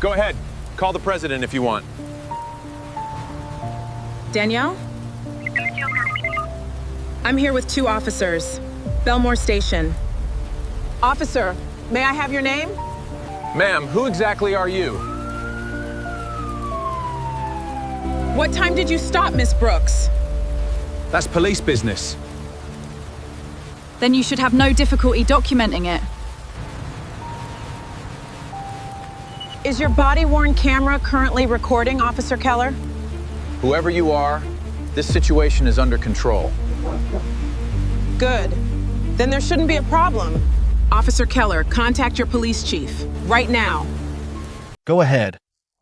Go ahead. Call the president if you want. Danielle? I'm here with 2 officers. Belmore Station. Officer, may I have your name? Ma'am, who exactly are you? What time did you stop, Miss Brooks? That's police business. Then you should have no difficulty documenting it. Is your body-worn camera currently recording, Officer Keller? Whoever you are, this situation is under control. Good. Then there shouldn't be a problem. Officer Keller, contact your police chief. Right now. Go ahead,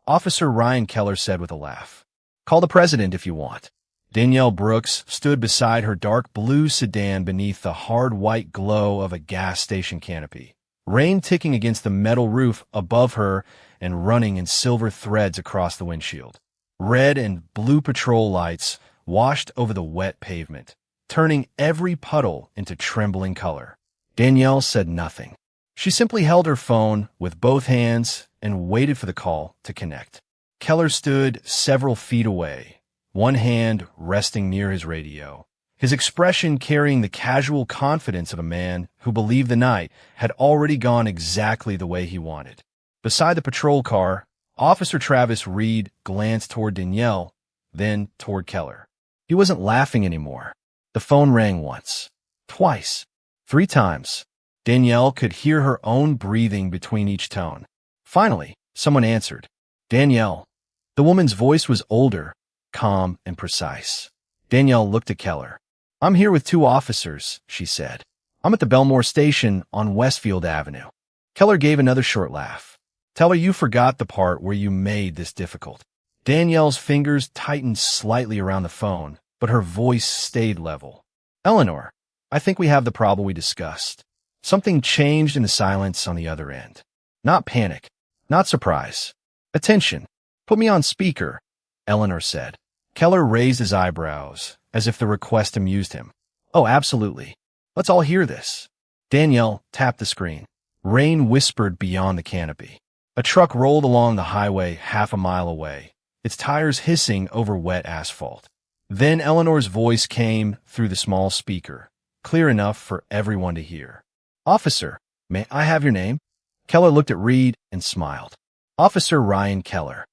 Officer Ryan Keller said with a laugh. Call the president if you want. Danielle Brooks stood beside her dark blue sedan beneath the hard white glow of a gas station canopy. Rain ticking against the metal roof above her and running in silver threads across the windshield. Red and blue patrol lights washed over the wet pavement, turning every puddle into trembling color. Danielle said nothing. She simply held her phone with both hands and waited for the call to connect. Keller stood several feet away, one hand resting near his radio, his expression carrying the casual confidence of a man who believed the night had already gone exactly the way he wanted. Beside the patrol car, Officer Travis Reed glanced toward Danielle, then toward Keller. He wasn't laughing anymore. The phone rang once, twice, 3 times. Danielle could hear her own breathing between each tone. Finally, someone answered. Danielle. The woman's voice was older, calm, and precise. Danielle looked at Keller. I'm here with 2 officers, she said. I'm at the Belmore Station on Westfield Avenue. Keller gave another short laugh. Tell her you forgot the part where you made this difficult. Danielle's fingers tightened slightly around the phone, but her voice stayed level. Eleanor, I think we have the problem we discussed. Something changed in the silence on the other end. Not panic, not surprise. Attention. Put me on speaker, Eleanor said. Keller raised his eyebrows, as if the request amused him. Oh, absolutely. Let's all hear this. Danielle tapped the screen. Rain whispered beyond the canopy. A truck rolled along the highway half a mile away, its tires hissing over wet asphalt. Then Eleanor's voice came through the small speaker, clear enough for everyone to hear. Officer, may I have your name? Keller looked at Reed and smiled. Officer Ryan Keller.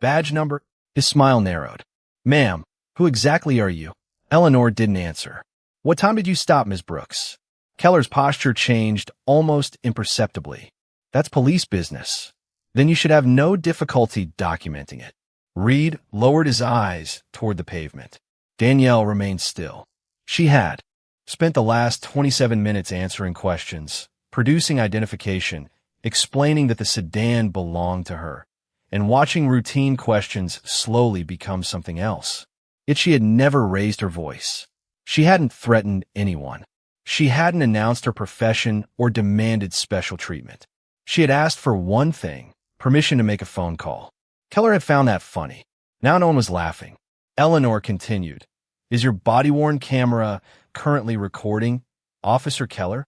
Badge number? His smile narrowed. Ma'am, who exactly are you? Eleanor didn't answer. What time did you stop, Ms. Brooks? Keller's posture changed almost imperceptibly. That's police business. Then you should have no difficulty documenting it. Reed lowered his eyes toward the pavement. Danielle remained still. She had spent the last 27 minutes answering questions, producing identification, explaining that the sedan belonged to her, and watching routine questions slowly become something else. Yet she had never raised her voice. She hadn't threatened anyone. She hadn't announced her profession or demanded special treatment. She had asked for one thing, permission to make a phone call. Keller had found that funny. Now no one was laughing. Eleanor continued. Is your body-worn camera currently recording, Officer Keller?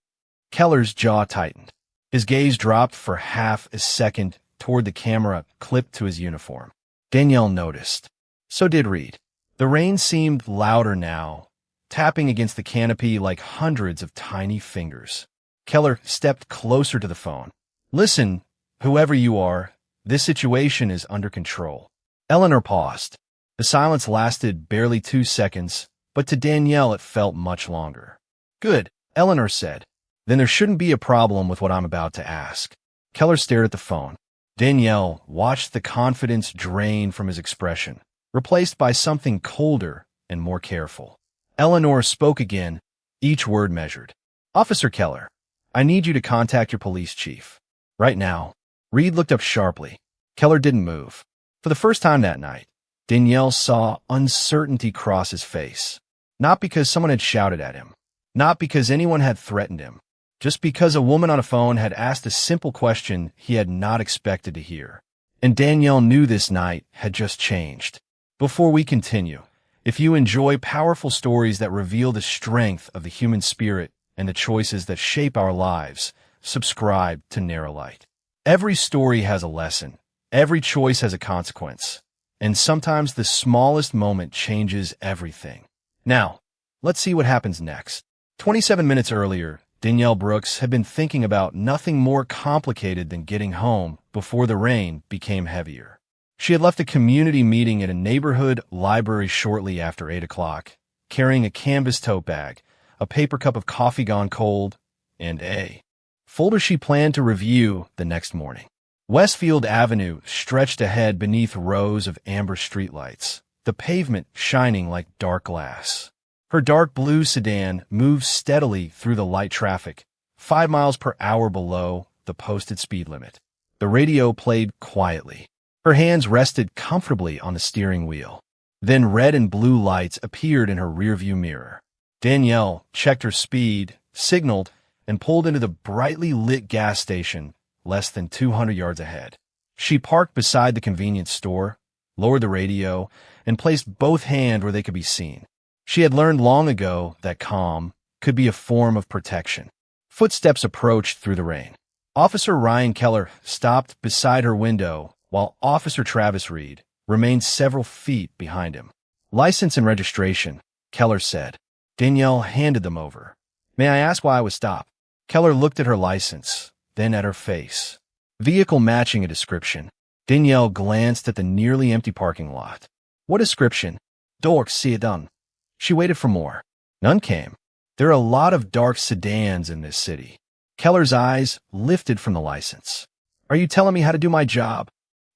Keller's jaw tightened. His gaze dropped for half a second toward the camera clipped to his uniform. Danielle noticed. So did Reed. The rain seemed louder now, tapping against the canopy like hundreds of tiny fingers. Keller stepped closer to the phone. Listen, whoever you are, this situation is under control. Eleanor paused. The silence lasted barely 2 seconds, but to Danielle it felt much longer. Good, Eleanor said. Then there shouldn't be a problem with what I'm about to ask. Keller stared at the phone. Danielle watched the confidence drain from his expression, replaced by something colder and more careful. Eleanor spoke again, each word measured. Officer Keller, I need you to contact your police chief. Right now. Reed looked up sharply. Keller didn't move. For the first time that night, Danielle saw uncertainty cross his face. Not because someone had shouted at him. Not because anyone had threatened him. Just because a woman on a phone had asked a simple question he had not expected to hear. And Danielle knew this night had just changed. Before we continue, if you enjoy powerful stories that reveal the strength of the human spirit and the choices that shape our lives, subscribe to Narralight. Every story has a lesson, Every choice has a consequence, and sometimes the smallest moment changes everything. Now, let's see what happens next. 27 minutes earlier, Danielle Brooks had been thinking about nothing more complicated than getting home before the rain became heavier. She had left a community meeting at a neighborhood library shortly after 8 o'clock, carrying a canvas tote bag, a paper cup of coffee gone cold, and a folder she planned to review the next morning. Westfield Avenue stretched ahead beneath rows of amber streetlights, the pavement shining like dark glass. Her dark blue sedan moved steadily through the light traffic, 5 miles per hour below the posted speed limit. The radio played quietly. Her hands rested comfortably on the steering wheel. Then red and blue lights appeared in her rearview mirror. Danielle checked her speed, signaled, and pulled into the brightly lit gas station less than 200 yards ahead. She parked beside the convenience store, lowered the radio, and placed both hands where they could be seen. She had learned long ago that calm could be a form of protection. Footsteps approached through the rain. Officer Ryan Keller stopped beside her window while Officer Travis Reed remained several feet behind him. "License and registration," Keller said. Danielle handed them over. "May I ask why I was stopped?" Keller looked at her license, then at her face. Vehicle matching a description. Danielle glanced at the nearly empty parking lot. "What description?" "Dark sedan." She waited for more. None came. There are a lot of dark sedans in this city. Keller's eyes lifted from the license. "Are you telling me how to do my job?"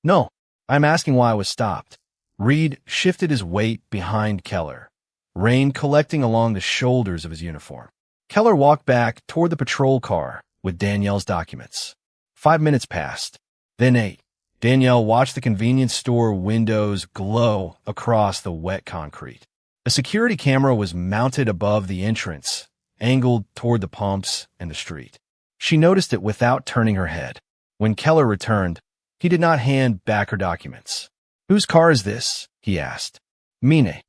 "No, I'm asking why I was stopped." Reed shifted his weight behind Keller, rain collecting along the shoulders of his uniform. Keller walked back toward the patrol car with Danielle's documents. 5 minutes passed, then 8. Danielle watched the convenience store windows glow across the wet concrete. A security camera was mounted above the entrance, angled toward the pumps and the street. She noticed it without turning her head. When Keller returned, he did not hand back her documents. "Whose car is this?" he asked. "Mine."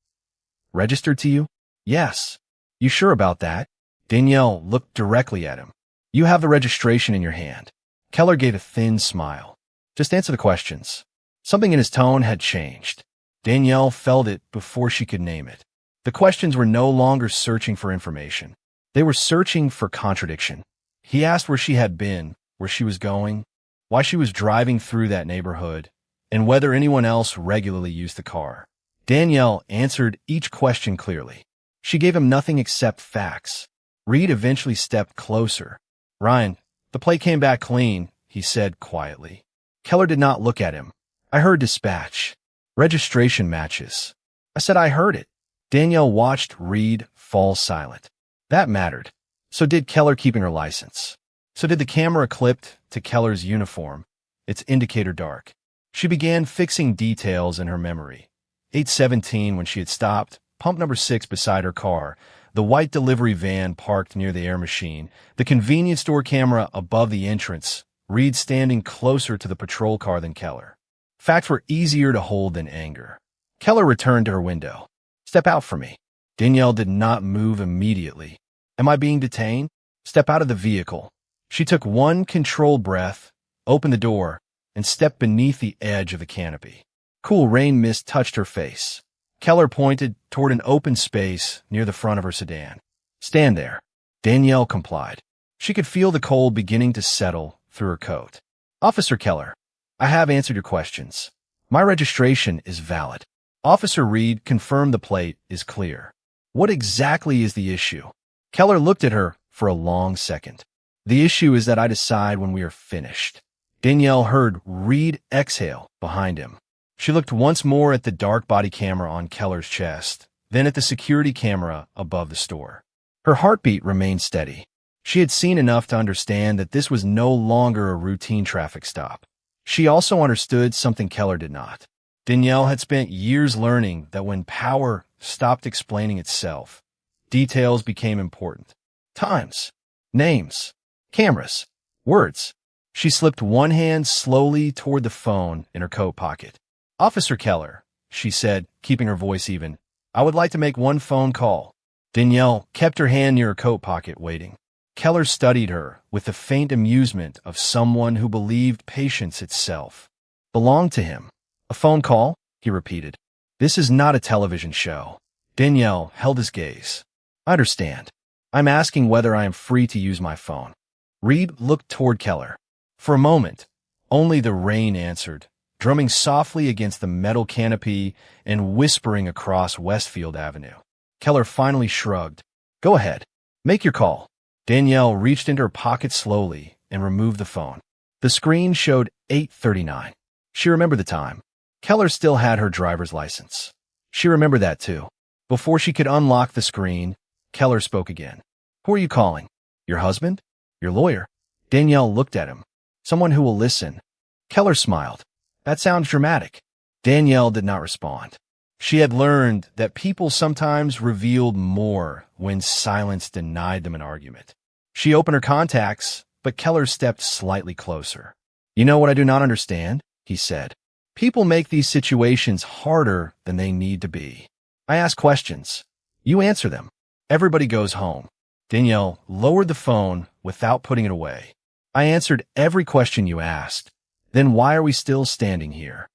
"Registered to you?" "Yes." "You sure about that?" Danielle looked directly at him. "You have the registration in your hand." Keller gave a thin smile. "Just answer the questions." Something in his tone had changed. Danielle felt it before she could name it. The questions were no longer searching for information. They were searching for contradiction. He asked where she had been, where she was going, why she was driving through that neighborhood, and whether anyone else regularly used the car. Danielle answered each question clearly. She gave him nothing except facts. Reed eventually stepped closer. "Ryan, the plate came back clean," he said quietly. Keller did not look at him. "I heard dispatch. Registration matches." "I said I heard it." Danielle watched Reed fall silent. That mattered. So did Keller keeping her license. So did the camera clipped to Keller's uniform, its indicator dark. She began fixing details in her memory. 8:17 when she had stopped, pump number 6 beside her car, the white delivery van parked near the air machine, the convenience store camera above the entrance, Reed standing closer to the patrol car than Keller. Facts were easier to hold than anger. Keller returned to her window. "Step out for me." Danielle did not move immediately. "Am I being detained?" "Step out of the vehicle." She took one controlled breath, opened the door, and stepped beneath the edge of the canopy. Cool rain mist touched her face. Keller pointed toward an open space near the front of her sedan. "Stand there." Danielle complied. She could feel the cold beginning to settle through her coat. "Officer Keller, I have answered your questions. My registration is valid." Officer Reed confirmed the plate is clear. "What exactly is the issue?" Keller looked at her for a long second. "The issue is that I decide when we are finished." Danielle heard Reed exhale behind him. She looked once more at the dark body camera on Keller's chest, then at the security camera above the store. Her heartbeat remained steady. She had seen enough to understand that this was no longer a routine traffic stop. She also understood something Keller did not. Danielle had spent years learning that when power stopped explaining itself, details became important. Times, names, cameras, words. She slipped one hand slowly toward the phone in her coat pocket. "Officer Keller," she said, keeping her voice even, "I would like to make one phone call." Danielle kept her hand near her coat pocket, waiting. Keller studied her with the faint amusement of someone who believed patience itself. belonged to him. A phone call? He repeated. This is not a television show. Danielle held his gaze. I understand. I'm asking whether I am free to use my phone. Reed looked toward Keller. For a moment, only the rain answered, drumming softly against the metal canopy and whispering across Westfield Avenue. Keller finally shrugged. Go ahead. Make your call. Danielle reached into her pocket slowly and removed the phone. The screen showed 8:39. She remembered the time. Keller still had her driver's license. She remembered that too. Before she could unlock the screen, Keller spoke again. Who are you calling? Your husband? Your lawyer? Danielle looked at him. Someone who will listen. Keller smiled. That sounds dramatic. Danielle did not respond. She had learned that people sometimes revealed more when silence denied them an argument. She opened her contacts, but Keller stepped slightly closer. You know what I do not understand? He said. People make these situations harder than they need to be. I ask questions. You answer them. Everybody goes home. Danielle lowered the phone without putting it away. I answered every question you asked. Then why are we still standing here?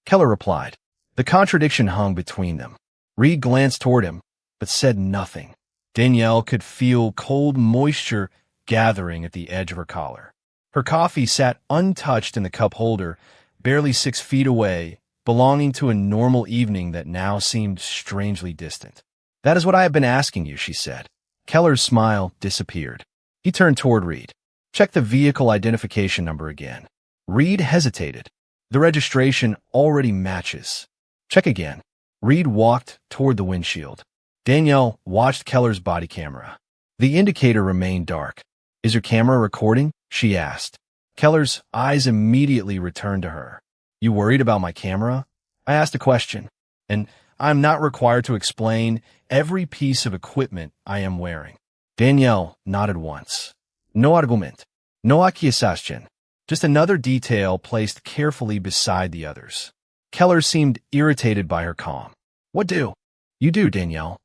Keller replied. The contradiction hung between them. Reed glanced toward him, but said nothing. Danielle could feel cold moisture gathering at the edge of her collar. Her coffee sat untouched in the cup holder, barely 6 feet away, belonging to a normal evening that now seemed strangely distant. That is what I have been asking you, she said. Keller's smile disappeared. He turned toward Reed. Check the vehicle identification number again. Reed hesitated. The registration already matches. Check again. Reed walked toward the windshield. Danielle watched Keller's body camera. The indicator remained dark. Is your camera recording? She asked. Keller's eyes immediately returned to her. You worried about my camera? I asked a question, and I'm not required to explain every piece of equipment I am wearing. Danielle nodded once. No argument. No accusation. Just another detail placed carefully beside the others. Keller seemed irritated by her calm. What do? You do, Danielle.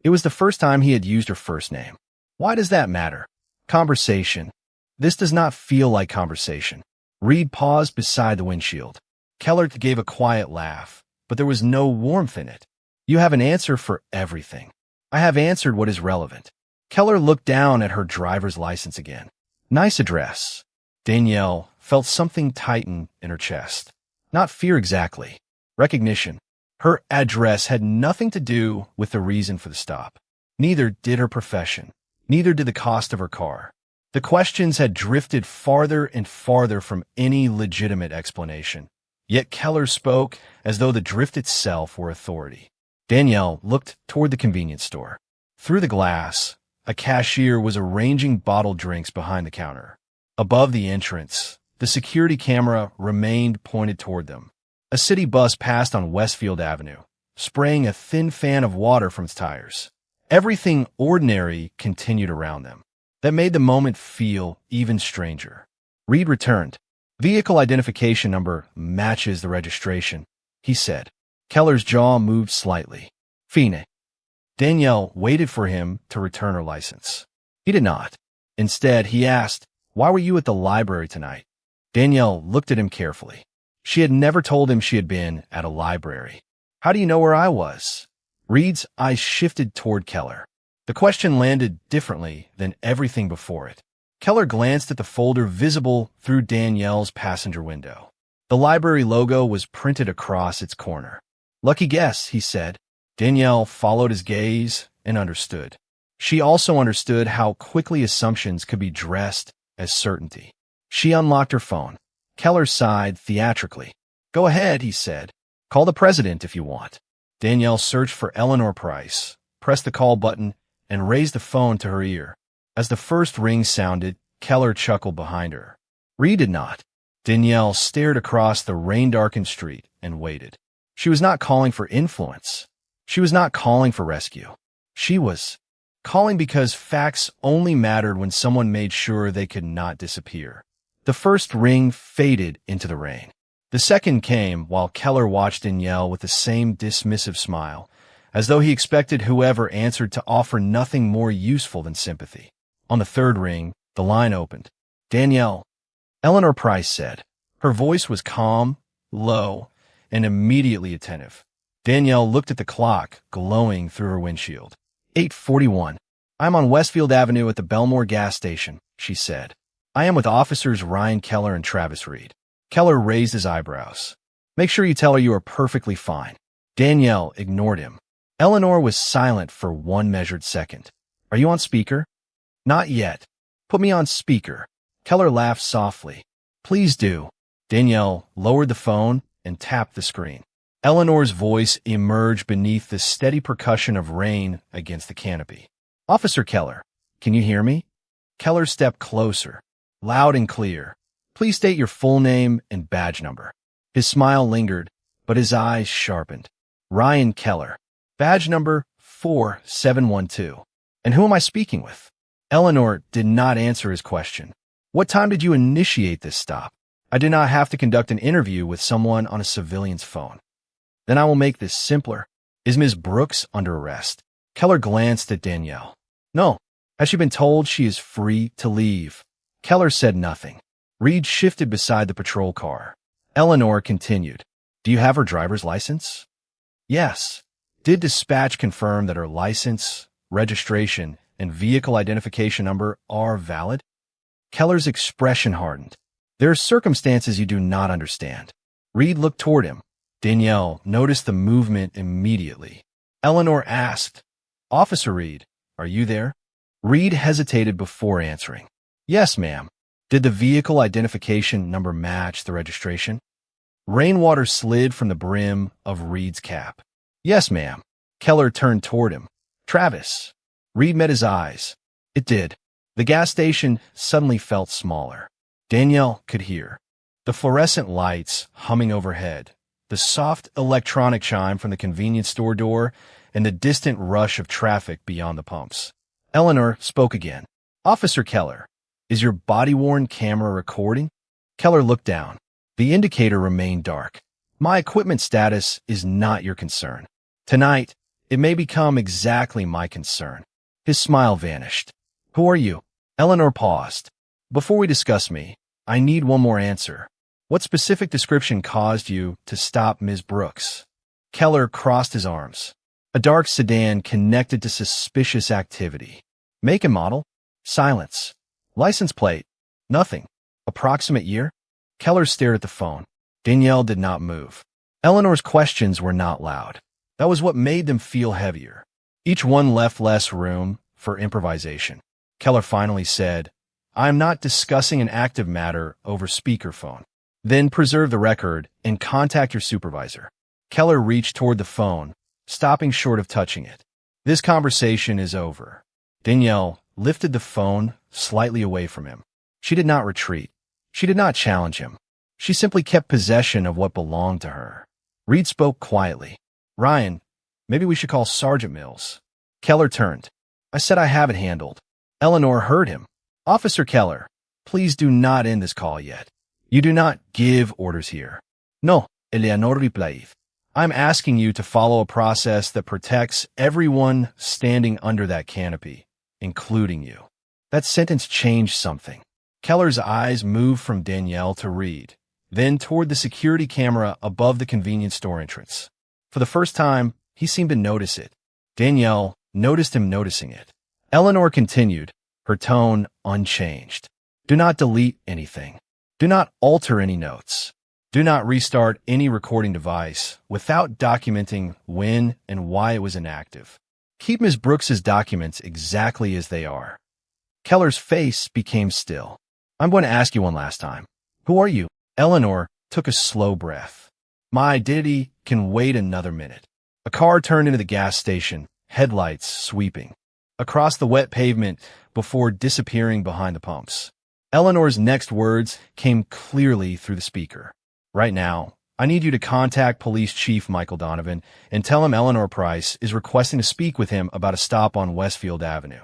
It was the first time he had used her first name. Why does that matter? Conversation. This does not feel like conversation. Reed paused beside the windshield. Keller gave a quiet laugh, but there was no warmth in it. You have an answer for everything. I have answered what is relevant. Keller looked down at her driver's license again. Nice address. Danielle felt something tighten in her chest. Not fear exactly. Recognition. Her address had nothing to do with the reason for the stop. Neither did her profession. Neither did the cost of her car. The questions had drifted farther and farther from any legitimate explanation. Yet Keller spoke as though the drift itself were authority. Danielle looked toward the convenience store. Through the glass, a cashier was arranging bottled drinks behind the counter. Above the entrance, the security camera remained pointed toward them. A city bus passed on Westfield Avenue, spraying a thin fan of water from its tires. Everything ordinary continued around them. That made the moment feel even stranger. Reed returned. Vehicle identification number matches the registration, he said. Keller's jaw moved slightly. Fine. Danielle waited for him to return her license. He did not. Instead, he asked, Why were you at the library tonight? Danielle looked at him carefully. She had never told him she had been at a library. How do you know where I was? Reed's eyes shifted toward Keller. The question landed differently than everything before it. Keller glanced at the folder visible through Danielle's passenger window. The library logo was printed across its corner. Lucky guess, he said. Danielle followed his gaze and understood. She also understood how quickly assumptions could be dressed as certainty. She unlocked her phone. Keller sighed theatrically. Go ahead, he said. Call the president if you want. Danielle searched for Eleanor Price, pressed the call button, and raised the phone to her ear. As the first ring sounded, Keller chuckled behind her. Reed did not. Danielle stared across the rain-darkened street and waited. She was not calling for influence. She was not calling for rescue. She was calling because facts only mattered when someone made sure they could not disappear. The first ring faded into the rain. The second came while Keller watched Danielle with the same dismissive smile, as though he expected whoever answered to offer nothing more useful than sympathy. On the third ring, the line opened. Danielle, Eleanor Price said. Her voice was calm, low, and immediately attentive. Danielle looked at the clock, glowing through her windshield. 8:41. I'm on Westfield Avenue at the Belmore gas station, she said. I am with officers Ryan Keller and Travis Reed. Keller raised his eyebrows. Make sure you tell her you are perfectly fine. Danielle ignored him. Eleanor was silent for one measured second. Are you on speaker? Not yet. Put me on speaker. Keller laughed softly. Please do. Danielle lowered the phone and tapped the screen. Eleanor's voice emerged beneath the steady percussion of rain against the canopy. Officer Keller, can you hear me? Keller stepped closer, loud and clear. Please state your full name and badge number. His smile lingered, but his eyes sharpened. Ryan Keller, badge number 4712. And who am I speaking with? Eleanor did not answer his question. What time did you initiate this stop? I did not have to conduct an interview with someone on a civilian's phone. Then I will make this simpler. Is Ms. Brooks under arrest? Keller glanced at Danielle. No. Has she been told she is free to leave? Keller said nothing. Reed shifted beside the patrol car. Eleanor continued. Do you have her driver's license? Yes. Did dispatch confirm that her license, registration, and vehicle identification number are valid? Keller's expression hardened. There are circumstances you do not understand. Reed looked toward him. Danielle noticed the movement immediately. Eleanor asked, Officer Reed, are you there? Reed hesitated before answering. Yes, ma'am. Did the vehicle identification number match the registration? Rainwater slid from the brim of Reed's cap. Yes, ma'am. Keller turned toward him. Travis. Reed met his eyes. It did. The gas station suddenly felt smaller. Danielle could hear the fluorescent lights humming overhead, the soft electronic chime from the convenience store door, and the distant rush of traffic beyond the pumps. Eleanor spoke again. Officer Keller, is your body-worn camera recording? Keller looked down. The indicator remained dark. My equipment status is not your concern. Tonight, it may become exactly my concern. His smile vanished. Who are you? Eleanor paused. Before we discuss me, I need one more answer. What specific description caused you to stop Ms. Brooks? Keller crossed his arms. A dark sedan connected to suspicious activity. Make and model? Silence. License plate? Nothing. Approximate year? Keller stared at the phone. Danielle did not move. Eleanor's questions were not loud. That was what made them feel heavier. Each one left less room for improvisation. Keller finally said, I am not discussing an active matter over speakerphone. Then preserve the record and contact your supervisor. Keller reached toward the phone, stopping short of touching it. This conversation is over. Danielle lifted the phone slightly away from him. She did not retreat. She did not challenge him. She simply kept possession of what belonged to her. Reed spoke quietly. Ryan, maybe we should call Sergeant Mills. Keller turned. I said I have it handled. Eleanor heard him. Officer Keller, please do not end this call yet. You do not give orders here. No, Eleanor replied. I'm asking you to follow a process that protects everyone standing under that canopy, including you. That sentence changed something. Keller's eyes moved from Danielle to Reed, then toward the security camera above the convenience store entrance. For the first time, he seemed to notice it. Danielle noticed him noticing it. Eleanor continued, her tone unchanged. Do not delete anything. Do not alter any notes. Do not restart any recording device without documenting when and why it was inactive. Keep Ms. Brooks's documents exactly as they are. Keller's face became still. I'm going to ask you one last time. Who are you? Eleanor took a slow breath. My identity can wait another minute. A car turned into the gas station, headlights sweeping across the wet pavement before disappearing behind the pumps. Eleanor's next words came clearly through the speaker. Right now, I need you to contact Police Chief Michael Donovan and tell him Eleanor Price is requesting to speak with him about a stop on Westfield Avenue.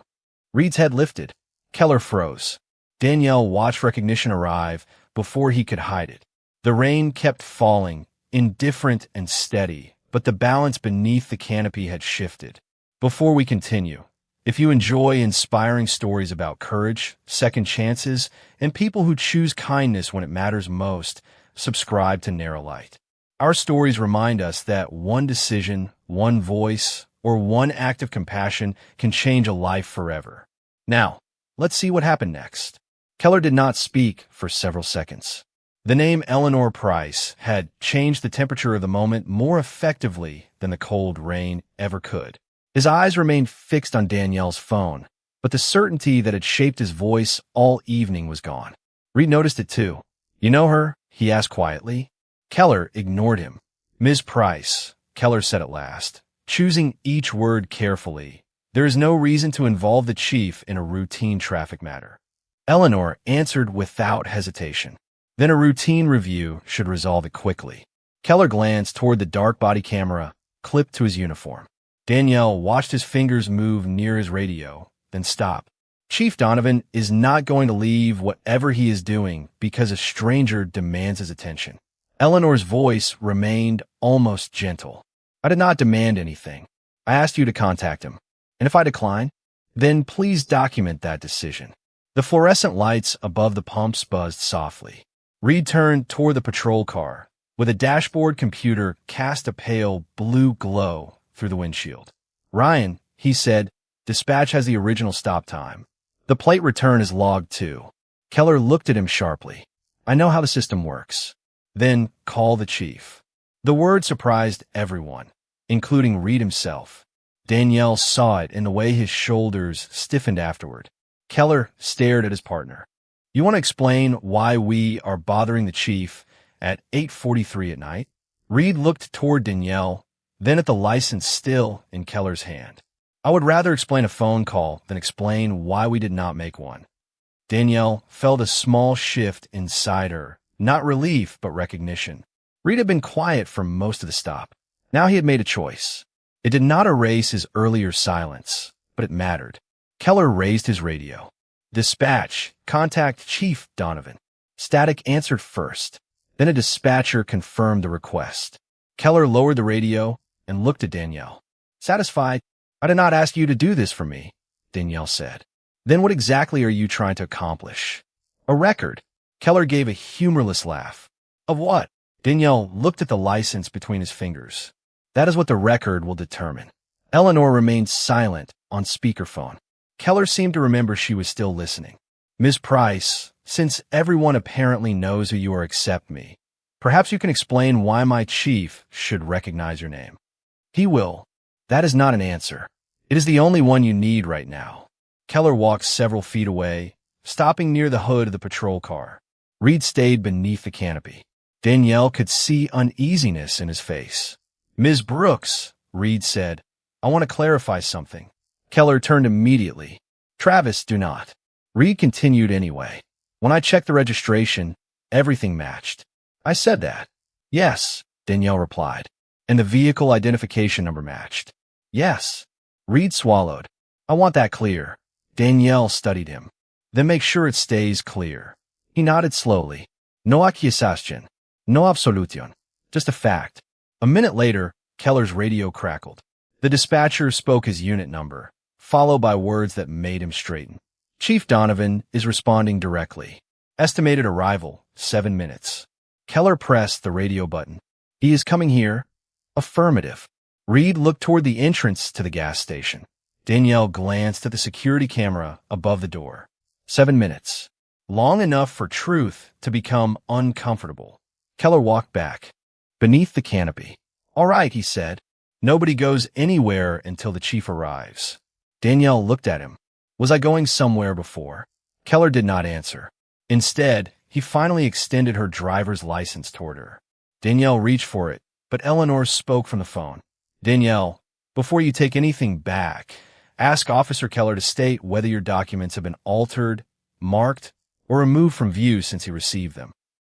Reed's head lifted. Keller froze. Danielle watched recognition arrive before he could hide it. The rain kept falling, indifferent and steady, but the balance beneath the canopy had shifted. Before we continue, if you enjoy inspiring stories about courage, second chances, and people who choose kindness when it matters most, subscribe to Narralight. Our stories remind us that one decision, one voice, or one act of compassion can change a life forever. Now, let's see what happened next. Keller did not speak for several seconds. The name Eleanor Price had changed the temperature of the moment more effectively than the cold rain ever could. His eyes remained fixed on Danielle's phone, but the certainty that had shaped his voice all evening was gone. Reed noticed it too. "You know her?" he asked quietly. Keller ignored him. "Ms. Price," Keller said at last, choosing each word carefully. "There is no reason to involve the chief in a routine traffic matter." Eleanor answered without hesitation. "Then a routine review should resolve it quickly." Keller glanced toward the dark body camera clipped to his uniform. Danielle watched his fingers move near his radio, then stop. "Chief Donovan is not going to leave whatever he is doing because a stranger demands his attention." Eleanor's voice remained almost gentle. "I did not demand anything. I asked you to contact him. And if I decline, then please document that decision." The fluorescent lights above the pumps buzzed softly. Reed turned toward the patrol car, with a dashboard computer cast a pale blue glow through the windshield. "Ryan," he said, "dispatch has the original stop time. The plate return is logged too." Keller looked at him sharply. "I know how the system works." "Then call the chief." The word surprised everyone, including Reed himself. Danielle saw it in the way his shoulders stiffened afterward. Keller stared at his partner. "You want to explain why we are bothering the chief at 8:43 at night?" Reed looked toward Danielle, then at the license still in Keller's hand. "I would rather explain a phone call than explain why we did not make one." Danielle felt a small shift inside her, not relief but recognition. Reed had been quiet for most of the stop. Now he had made a choice. It did not erase his earlier silence, but it mattered. Keller raised his radio. "Dispatch, contact Chief Donovan." Static answered first. Then a dispatcher confirmed the request. Keller lowered the radio and looked at Danielle. "Satisfied?" "I did not ask you to do this for me," Danielle said. "Then what exactly are you trying to accomplish?" "A record." Keller gave a humorless laugh. "Of what?" Danielle looked at the license between his fingers. "That is what the record will determine." Eleanor remained silent on speakerphone. Keller seemed to remember she was still listening. "Ms. Price, since everyone apparently knows who you are except me, perhaps you can explain why my chief should recognize your name." "He will." "That is not an answer. It is the only one you need right now." Keller walked several feet away, stopping near the hood of the patrol car. Reed stayed beneath the canopy. Danielle could see uneasiness in his face. "Ms. Brooks," Reed said, "I want to clarify something." Keller turned immediately. "Travis, do not." Reed continued anyway. "When I checked the registration, everything matched." "I said that." "Yes," Danielle replied. "And the vehicle identification number matched." "Yes." Reed swallowed. "I want that clear." Danielle studied him. "Then make sure it stays clear." He nodded slowly. "No accusation. No absolution. Just a fact." A minute later, Keller's radio crackled. The dispatcher spoke his unit number, followed by words that made him straighten. "Chief Donovan is responding directly. Estimated arrival, 7 minutes." Keller pressed the radio button. "He is coming here?" "Affirmative." Reed looked toward the entrance to the gas station. Danielle glanced at the security camera above the door. 7 minutes. Long enough for truth to become uncomfortable. Keller walked back. Beneath the canopy. "All right," he said. "Nobody goes anywhere until the chief arrives." Danielle looked at him. "Was I going somewhere before?" Keller did not answer. Instead, he finally extended her driver's license toward her. Danielle reached for it, but Eleanor spoke from the phone. "Danielle, before you take anything back, ask Officer Keller to state whether your documents have been altered, marked, or removed from view since he received them."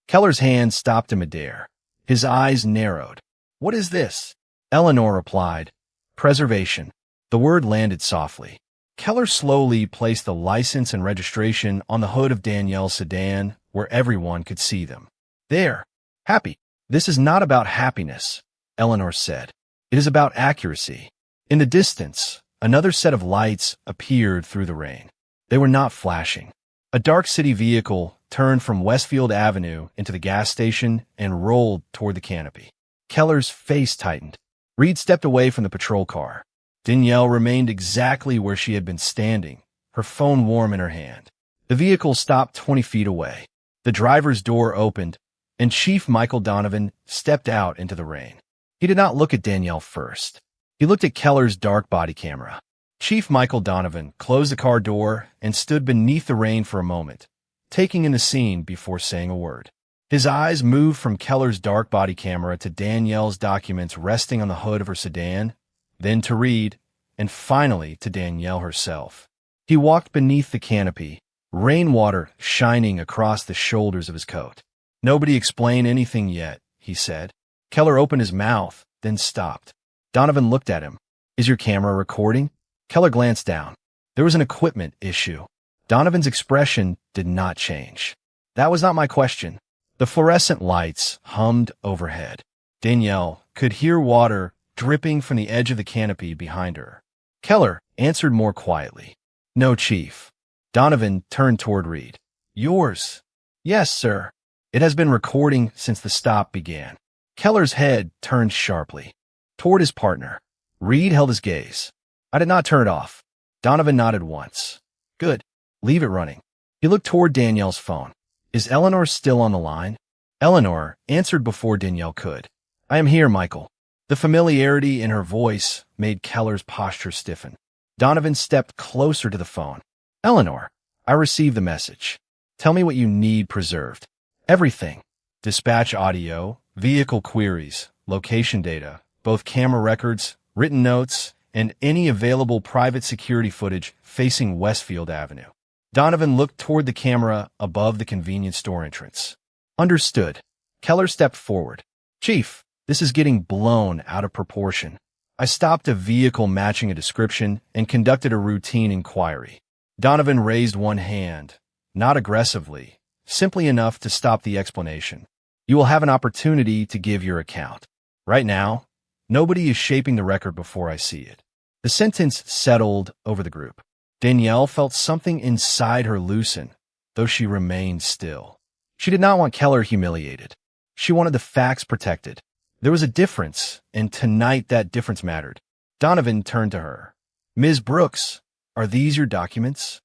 Keller's hand stopped in midair. His eyes narrowed. "What is this?" Eleanor replied, "Preservation." The word landed softly. Keller slowly placed the license and registration on the hood of Danielle's sedan where everyone could see them. "There. Happy." "This is not about happiness," Eleanor said. "It is about accuracy." In the distance, another set of lights appeared through the rain. They were not flashing. A dark city vehicle turned from Westfield Avenue into the gas station and rolled toward the canopy. Keller's face tightened. Reed stepped away from the patrol car. Danielle remained exactly where she had been standing, her phone warm in her hand. The vehicle stopped 20 feet away. The driver's door opened, and Chief Michael Donovan stepped out into the rain. He did not look at Danielle first. He looked at Keller's dark body camera. Chief Michael Donovan closed the car door and stood beneath the rain for a moment, taking in the scene before saying a word. His eyes moved from Keller's dark body camera to Danielle's documents resting on the hood of her sedan, then to Reed, and finally to Danielle herself. He walked beneath the canopy, rainwater shining across the shoulders of his coat. "Nobody explain anything yet," he said. Keller opened his mouth, then stopped. Donovan looked at him. "Is your camera recording?" Keller glanced down. There was an equipment issue. Donovan's expression did not change. "That was not my question." The fluorescent lights hummed overhead. Danielle could hear water dripping from the edge of the canopy behind her. Keller answered more quietly. "No, Chief." Donovan turned toward Reed. "Yours?" "Yes, sir. It has been recording since the stop began." Keller's head turned sharply toward his partner. Reed held his gaze. "I did not turn it off." Donovan nodded once. "Good. Leave it running." He looked toward Danielle's phone. "Is Eleanor still on the line?" Eleanor answered before Danielle could. "I am here, Michael." The familiarity in her voice made Keller's posture stiffen. Donovan stepped closer to the phone. "Eleanor, I received the message. Tell me what you need preserved." "Everything. Dispatch audio, vehicle queries, location data, both camera records, written notes, and any available private security footage facing Westfield Avenue." Donovan looked toward the camera above the convenience store entrance. "Understood." Keller stepped forward. "Chief, this is getting blown out of proportion. I stopped a vehicle matching a description and conducted a routine inquiry." Donovan raised one hand, not aggressively, simply enough to stop the explanation. "You will have an opportunity to give your account. Right now, nobody is shaping the record before I see it." The sentence settled over the group. Danielle felt something inside her loosen, though she remained still. She did not want Keller humiliated. She wanted the facts protected. There was a difference, and tonight that difference mattered. Donovan turned to her. "Ms. Brooks, are these your documents?"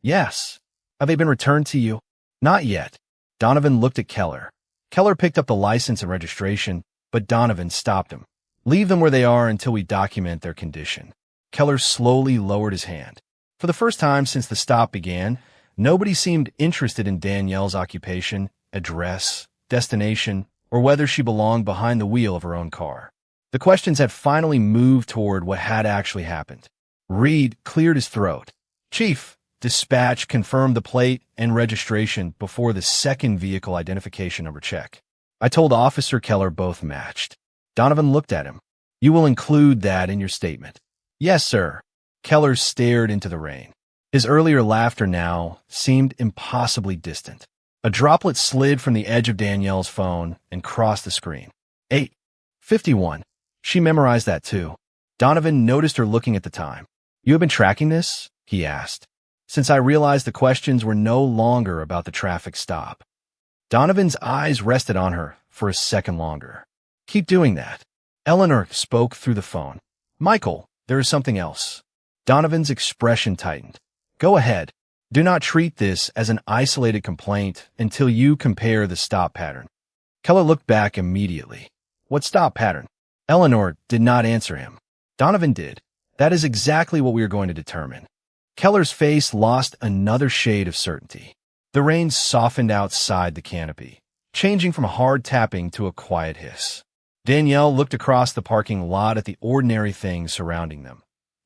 "Yes." "Have they been returned to you?" "Not yet." Donovan looked at Keller. Keller picked up the license and registration, but Donovan stopped him. "Leave them where they are until we document their condition." Keller slowly lowered his hand. For the first time since the stop began, nobody seemed interested in Danielle's occupation, address, destination, or whether she belonged behind the wheel of her own car. The questions had finally moved toward what had actually happened. Reed cleared his throat. "Chief, dispatch confirmed the plate and registration before the second vehicle identification number check. I told Officer Keller both matched." Donovan looked at him. "You will include that in your statement?" "Yes, sir." Keller stared into the rain. His earlier laughter now seemed impossibly distant. A droplet slid from the edge of Danielle's phone and crossed the screen. 8:51. She memorized that too. Donovan noticed her looking at the time. "You have been tracking this?" he asked, since I realized the questions were no longer about the traffic stop. Donovan's eyes rested on her for a second longer. "Keep doing that." Eleanor spoke through the phone. "Michael, there is something else." Donovan's expression tightened. "Go ahead. Do not treat this as an isolated complaint until you compare the stop pattern." Keller looked back immediately. "What stop pattern?" Eleanor did not answer him. Donovan did. "That is exactly what we are going to determine." Keller's face lost another shade of certainty. The rain softened outside the canopy, changing from hard tapping to a quiet hiss. Danielle looked across the parking lot at the ordinary things surrounding them.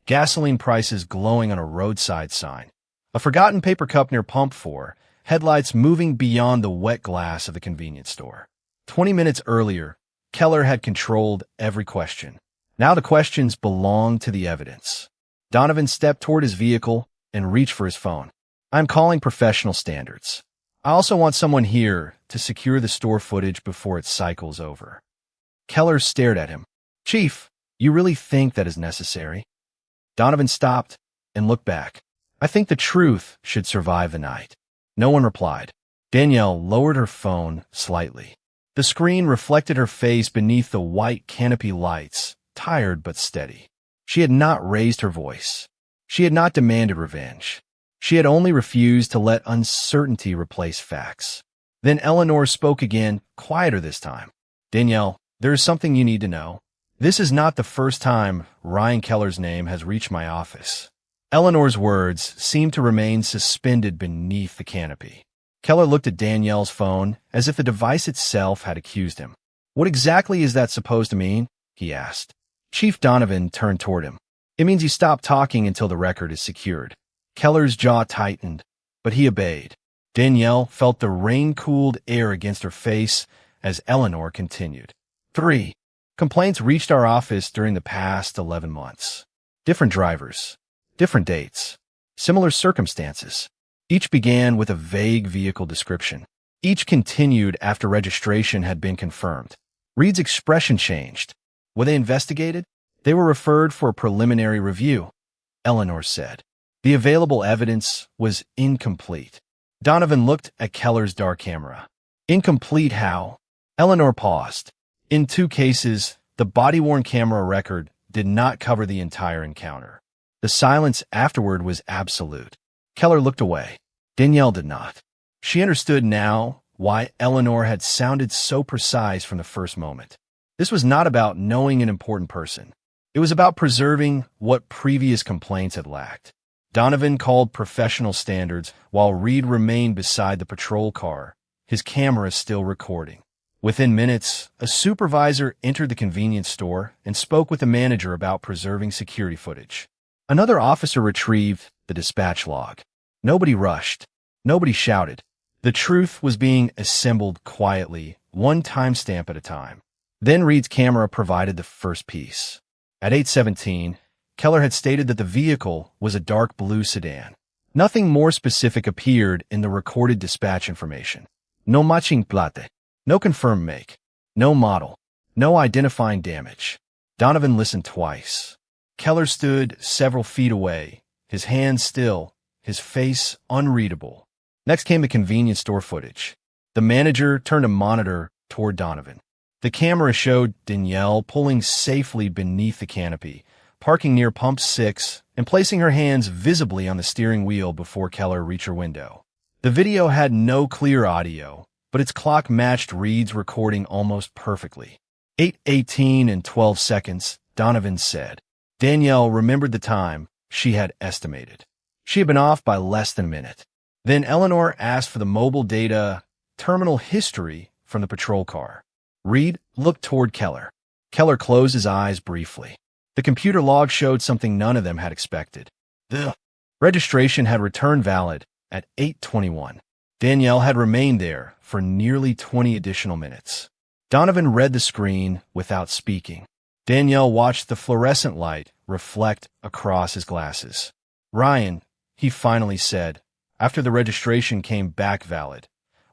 Gasoline prices glowing on a roadside sign, a forgotten paper cup near Pump 4, headlights moving beyond the wet glass of the convenience store. 20 minutes earlier, Keller had controlled every question. Now the questions belonged to the evidence. Donovan stepped toward his vehicle and reached for his phone. "I'm calling professional standards. I also want someone here to secure the store footage before it cycles over." Keller stared at him. "Chief, you really think that is necessary?" Donovan stopped and looked back. "I think the truth should survive the night." No one replied. Danielle lowered her phone slightly. The screen reflected her face beneath the white canopy lights, tired but steady. She had not raised her voice. She had not demanded revenge. She had only refused to let uncertainty replace facts. Then Eleanor spoke again, quieter this time. Danielle, there is something you need to know. This is not the first time Ryan Keller's name has reached my office. Eleanor's words seemed to remain suspended beneath the canopy. Keller looked at Danielle's phone as if the device itself had accused him. What exactly is that supposed to mean? He asked. Chief Donovan turned toward him. It means you stop talking until the record is secured. Keller's jaw tightened, but he obeyed. Danielle felt the rain-cooled air against her face as Eleanor continued. 3. Complaints reached our office during the past 11 months. Different drivers, different dates, similar circumstances. Each began with a vague vehicle description. Each continued after registration had been confirmed. Reed's expression changed. Were they investigated? They were referred for a preliminary review, Eleanor said. The available evidence was incomplete. Donovan looked at Keller's dark camera. Incomplete how? Eleanor paused. In 2 cases, the body-worn camera record did not cover the entire encounter. The silence afterward was absolute. Keller looked away. Danielle did not. She understood now why Eleanor had sounded so precise from the first moment. This was not about knowing an important person. It was about preserving what previous complaints had lacked. Donovan called professional standards while Reed remained beside the patrol car, his camera still recording. Within minutes, a supervisor entered the convenience store and spoke with the manager about preserving security footage. Another officer retrieved the dispatch log. Nobody rushed. Nobody shouted. The truth was being assembled quietly, one timestamp at a time. Then Reed's camera provided the first piece. At 8:17, Keller had stated that the vehicle was a dark blue sedan. Nothing more specific appeared in the recorded dispatch information. No matching plate. No confirmed make. No model. No identifying damage. Donovan listened twice. Keller stood several feet away, his hands still, his face unreadable. Next came the convenience store footage. The manager turned a monitor toward Donovan. The camera showed Danielle pulling safely beneath the canopy, parking near pump 6, and placing her hands visibly on the steering wheel before Keller reached her window. The video had no clear audio, but its clock matched Reed's recording almost perfectly. 8:18 and 12 seconds, Donovan said. Danielle remembered the time she had estimated. She had been off by less than a minute. Then Eleanor asked for the mobile data terminal history from the patrol car. Reed looked toward Keller. Keller closed his eyes briefly. The computer log showed something none of them had expected. The registration had returned valid at 8:21. Danielle had remained there for nearly 20 additional minutes. Donovan read the screen without speaking. Danielle watched the fluorescent light reflect across his glasses. Ryan, he finally said, after the registration came back valid,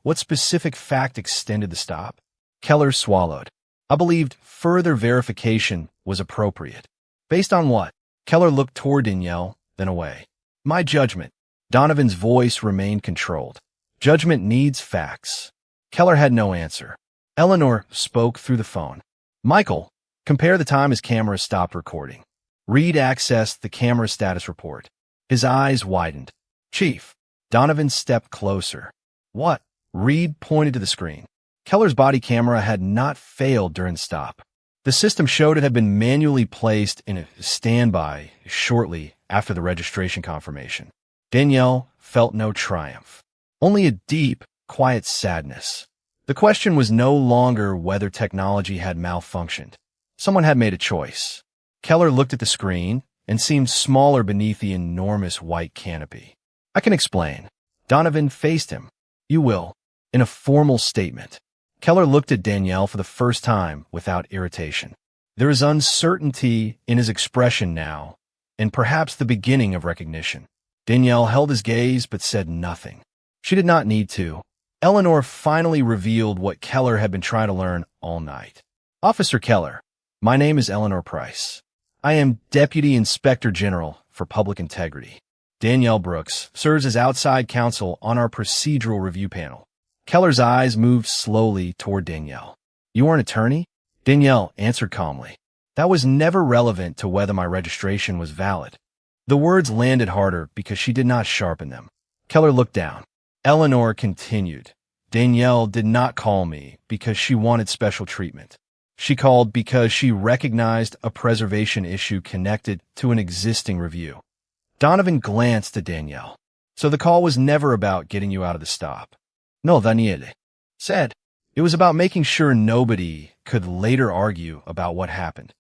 what specific fact extended the stop? Keller swallowed. I believed further verification was appropriate. Based on what? Keller looked toward Danielle, then away. My judgment. Donovan's voice remained controlled. Judgment needs facts. Keller had no answer. Eleanor spoke through the phone. Michael, compare the time his camera stopped recording. Reed accessed the camera status report. His eyes widened. Chief. Donovan stepped closer. What? Reed pointed to the screen. Keller's body camera had not failed during the stop. The system showed it had been manually placed in a standby shortly after the registration confirmation. Danielle felt no triumph, only a deep, quiet sadness. The question was no longer whether technology had malfunctioned. Someone had made a choice. Keller looked at the screen and seemed smaller beneath the enormous white canopy. I can explain. Donovan faced him. You will, in a formal statement. Keller looked at Danielle for the first time without irritation. There is uncertainty in his expression now, and perhaps the beginning of recognition. Danielle held his gaze but said nothing. She did not need to. Eleanor finally revealed what Keller had been trying to learn all night. Officer Keller, my name is Eleanor Price. I am Deputy Inspector General for Public Integrity. Danielle Brooks serves as outside counsel on our procedural review panel. Keller's eyes moved slowly toward Danielle. You are an attorney? Danielle answered calmly. That was never relevant to whether my registration was valid. The words landed harder because she did not sharpen them. Keller looked down. Eleanor continued. Danielle did not call me because she wanted special treatment. She called because she recognized a preservation issue connected to an existing review. Donovan glanced at Danielle. So the call was never about getting you out of the stop. No, Daniele said. It was about making sure nobody could later argue about what happened.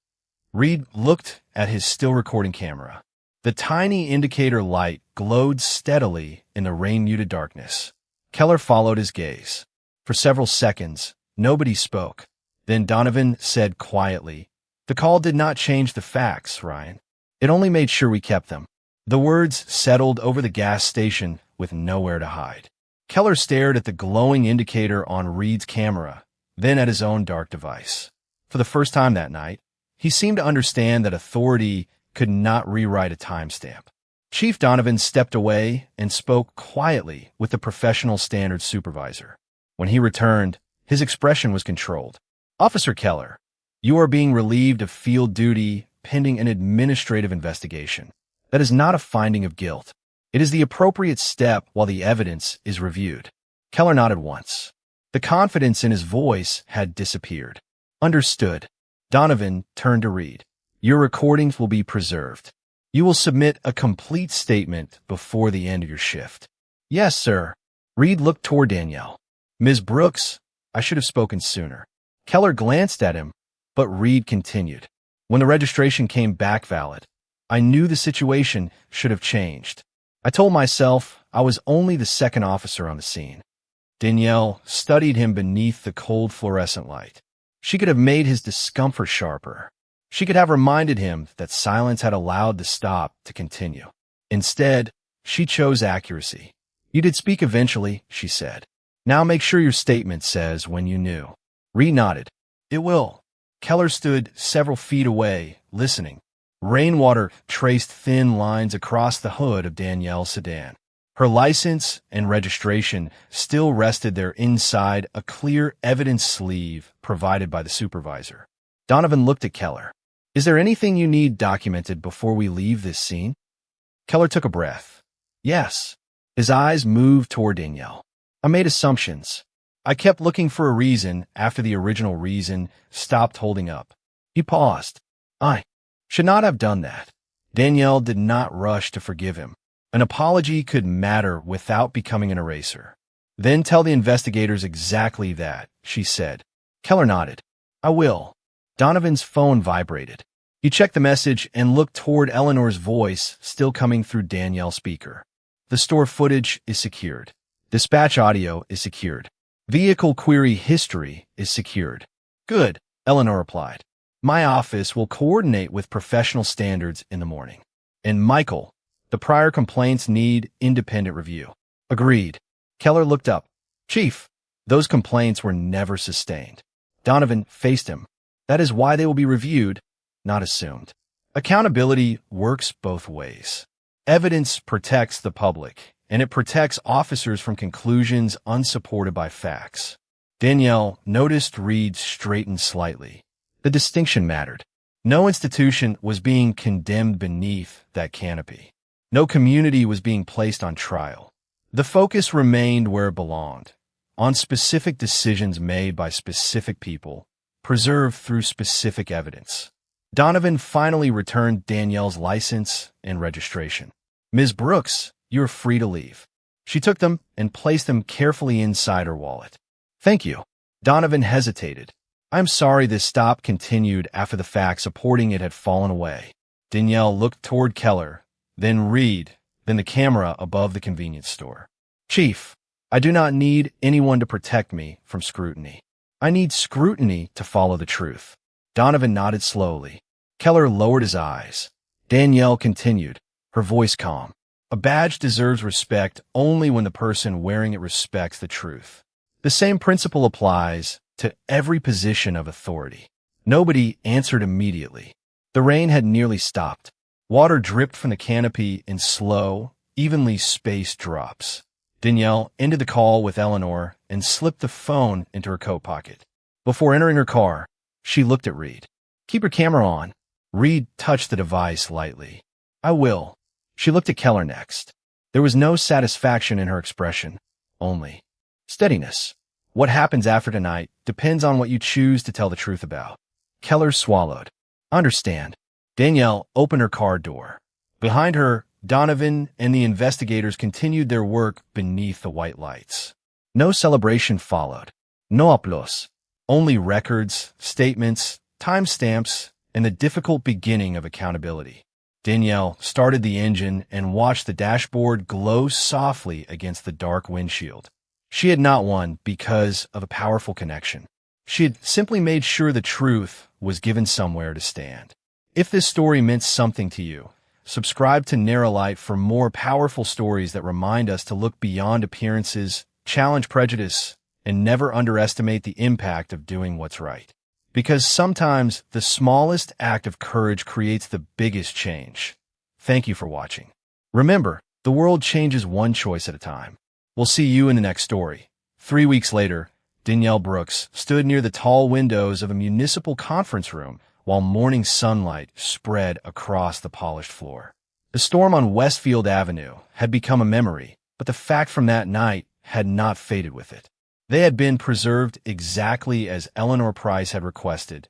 Reed looked at his still-recording camera. The tiny indicator light glowed steadily in the rain-muted darkness. Keller followed his gaze. For several seconds, nobody spoke. Then Donovan said quietly, The call did not change the facts, Ryan. It only made sure we kept them. The words settled over the gas station with nowhere to hide. Keller stared at the glowing indicator on Reed's camera, then at his own dark device. For the first time that night, he seemed to understand that authority could not rewrite a timestamp. Chief Donovan stepped away and spoke quietly with the professional standards supervisor. When he returned, his expression was controlled. Officer Keller, you are being relieved of field duty pending an administrative investigation. That is not a finding of guilt. It is the appropriate step while the evidence is reviewed. Keller nodded once. The confidence in his voice had disappeared. Understood. Donovan turned to Reed. Your recordings will be preserved. You will submit a complete statement before the end of your shift. Yes, sir. Reed looked toward Danielle. Ms. Brooks, I should have spoken sooner. Keller glanced at him, but Reed continued. When the registration came back valid, I knew the situation should have changed. I told myself I was only the second officer on the scene. Danielle studied him beneath the cold fluorescent light. She could have made his discomfort sharper. She could have reminded him that silence had allowed the stop to continue. Instead, she chose accuracy. You did speak eventually, she said. Now make sure your statement says when you knew. Reed nodded. It will. Keller stood several feet away, listening. Rainwater traced thin lines across the hood of Danielle's sedan. Her license and registration still rested there inside a clear evidence sleeve provided by the supervisor. Donovan looked at Keller. Is there anything you need documented before we leave this scene? Keller took a breath. Yes. His eyes moved toward Danielle. I made assumptions. I kept looking for a reason after the original reason stopped holding up. He paused. I should not have done that. Danielle did not rush to forgive him. An apology could matter without becoming an eraser. Then tell the investigators exactly that, she said. Keller nodded. I will. Donovan's phone vibrated. He checked the message and looked toward Eleanor's voice still coming through Danielle's speaker. The store footage is secured. Dispatch audio is secured. Vehicle query history is secured. Good, Eleanor replied. My office will coordinate with professional standards in the morning. And Michael, the prior complaints need independent review. Agreed. Keller looked up. Chief, those complaints were never sustained. Donovan faced him. That is why they will be reviewed, not assumed. Accountability works both ways. Evidence protects the public, and it protects officers from conclusions unsupported by facts. Danielle noticed Reed straighten slightly. The distinction mattered. No institution was being condemned beneath that canopy. No community was being placed on trial. The focus remained where it belonged, on specific decisions made by specific people, preserved through specific evidence. Donovan finally returned Danielle's license and registration. Ms. Brooks, you're free to leave. She took them and placed them carefully inside her wallet. Thank you. Donovan hesitated. I'm sorry this stop continued after the facts supporting it had fallen away. Danielle looked toward Keller, then Reed, then the camera above the convenience store. Chief, I do not need anyone to protect me from scrutiny. I need scrutiny to follow the truth. Donovan nodded slowly. Keller lowered his eyes. Danielle continued, her voice calm. A badge deserves respect only when the person wearing it respects the truth. The same principle applies to every position of authority. Nobody answered immediately. The rain had nearly stopped. Water dripped from the canopy in slow, evenly spaced drops. Danielle ended the call with Eleanor and slipped the phone into her coat pocket. Before entering her car, she looked at Reed. "Keep your camera on." Reed touched the device lightly. "I will." She looked at Keller next. There was no satisfaction in her expression, only steadiness. "What happens after tonight depends on what you choose to tell the truth about." Keller swallowed. "Understand." Danielle opened her car door. Behind her, Donovan and the investigators continued their work beneath the white lights. No celebration followed. No applause. Only records, statements, timestamps, and the difficult beginning of accountability. Danielle started the engine and watched the dashboard glow softly against the dark windshield. She had not won because of a powerful connection. She had simply made sure the truth was given somewhere to stand. If this story meant something to you, subscribe to Narralight for more powerful stories that remind us to look beyond appearances, challenge prejudice, and never underestimate the impact of doing what's right. Because sometimes the smallest act of courage creates the biggest change. Thank you for watching. Remember, the world changes one choice at a time. We'll see you in the next story. 3 weeks later, Danielle Brooks stood near the tall windows of a municipal conference room while morning sunlight spread across the polished floor. The storm on Westfield Avenue had become a memory, but the fact from that night had not faded with it. They had been preserved exactly as Eleanor Price had requested.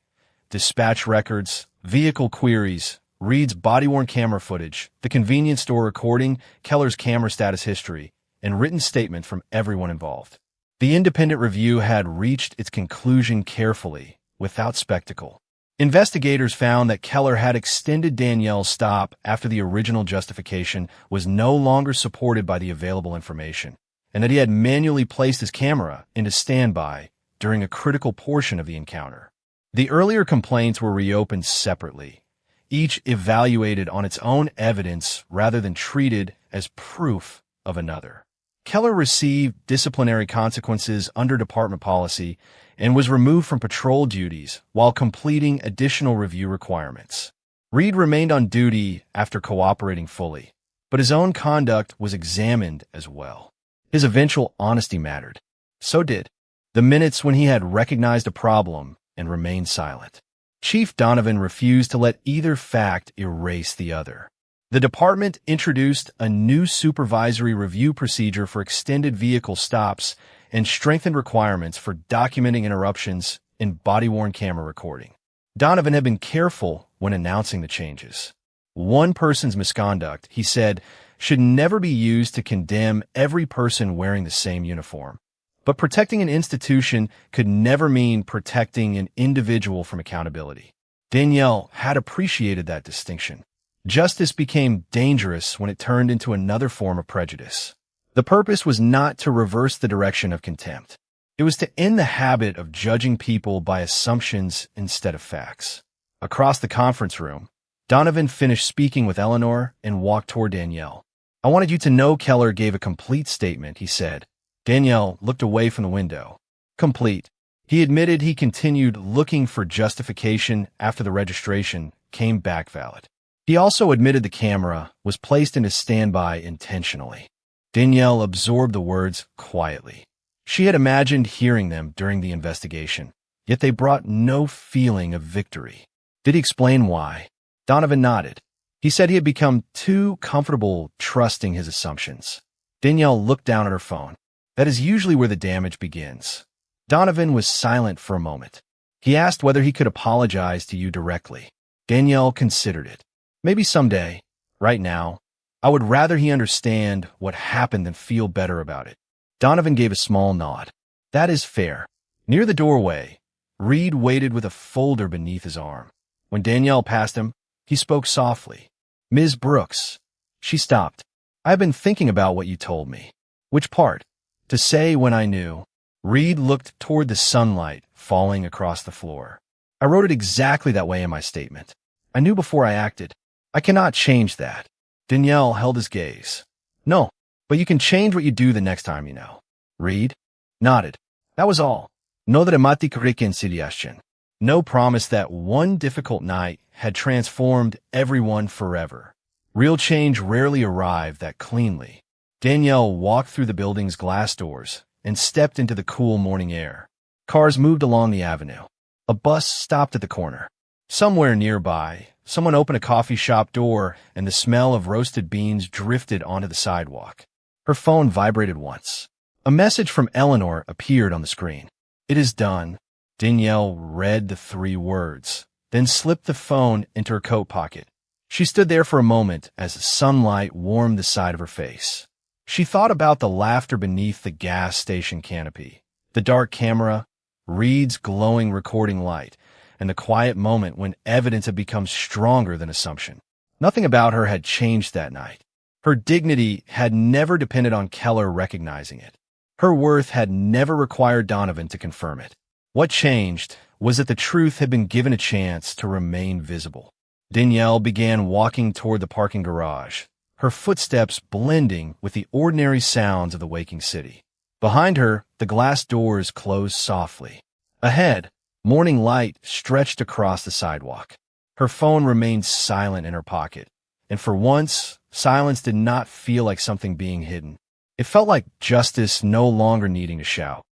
Dispatch records, vehicle queries, Reed's body-worn camera footage, the convenience store recording, Keller's camera status history, and written statement from everyone involved. The independent review had reached its conclusion carefully, without spectacle. Investigators found that Keller had extended Danielle's stop after the original justification was no longer supported by the available information, and that he had manually placed his camera into standby during a critical portion of the encounter. The earlier complaints were reopened separately, each evaluated on its own evidence rather than treated as proof of another. Keller received disciplinary consequences under department policy and was removed from patrol duties while completing additional review requirements. Reed remained on duty after cooperating fully, but his own conduct was examined as well. His eventual honesty mattered. So did the minutes when he had recognized a problem and remained silent. Chief Donovan refused to let either fact erase the other. The department introduced a new supervisory review procedure for extended vehicle stops and strengthened requirements for documenting interruptions in body-worn camera recording. Donovan had been careful when announcing the changes. One person's misconduct, he said, should never be used to condemn every person wearing the same uniform. But protecting an institution could never mean protecting an individual from accountability. Danielle had appreciated that distinction. Justice became dangerous when it turned into another form of prejudice. The purpose was not to reverse the direction of contempt. It was to end the habit of judging people by assumptions instead of facts. Across the conference room, Donovan finished speaking with Eleanor and walked toward Danielle. "I wanted you to know Keller gave a complete statement," he said. Danielle looked away from the window. "Complete." He admitted he continued looking for justification after the registration came back valid. He also admitted the camera was placed into standby intentionally. Danielle absorbed the words quietly. She had imagined hearing them during the investigation, yet they brought no feeling of victory. Did he explain why? Donovan nodded. He said he had become too comfortable trusting his assumptions. Danielle looked down at her phone. That is usually where the damage begins. Donovan was silent for a moment. He asked whether he could apologize to you directly. Danielle considered it. Maybe someday. Right now, I would rather he understand what happened than feel better about it. Donovan gave a small nod. That is fair. Near the doorway, Reed waited with a folder beneath his arm. When Danielle passed him, he spoke softly. "Ms. Brooks." She stopped. "I have been thinking about what you told me." "Which part?" "To say when I knew." Reed looked toward the sunlight falling across the floor. "I wrote it exactly that way in my statement. I knew before I acted. I cannot change that." Danielle held his gaze. "No, but you can change what you do the next time you know." Reed nodded. That was all. No dramatic reconciliation. No promise that one difficult night had transformed everyone forever. Real change rarely arrived that cleanly. Danielle walked through the building's glass doors, and stepped into the cool morning air. Cars moved along the avenue. A bus stopped at the corner. Somewhere nearby, someone opened a coffee shop door, and the smell of roasted beans drifted onto the sidewalk. Her phone vibrated once. A message from Eleanor appeared on the screen. "It is done." Danielle read the 3 words, then slipped the phone into her coat pocket. She stood there for a moment as the sunlight warmed the side of her face. She thought about the laughter beneath the gas station canopy, the dark camera, Reed's glowing recording light, and the quiet moment when evidence had become stronger than assumption. Nothing about her had changed that night. Her dignity had never depended on Keller recognizing it. Her worth had never required Donovan to confirm it. What changed was that the truth had been given a chance to remain visible. Danielle began walking toward the parking garage, her footsteps blending with the ordinary sounds of the waking city. Behind her, the glass doors closed softly. Ahead, morning light stretched across the sidewalk. Her phone remained silent in her pocket, and for once, silence did not feel like something being hidden. It felt like justice no longer needing to shout.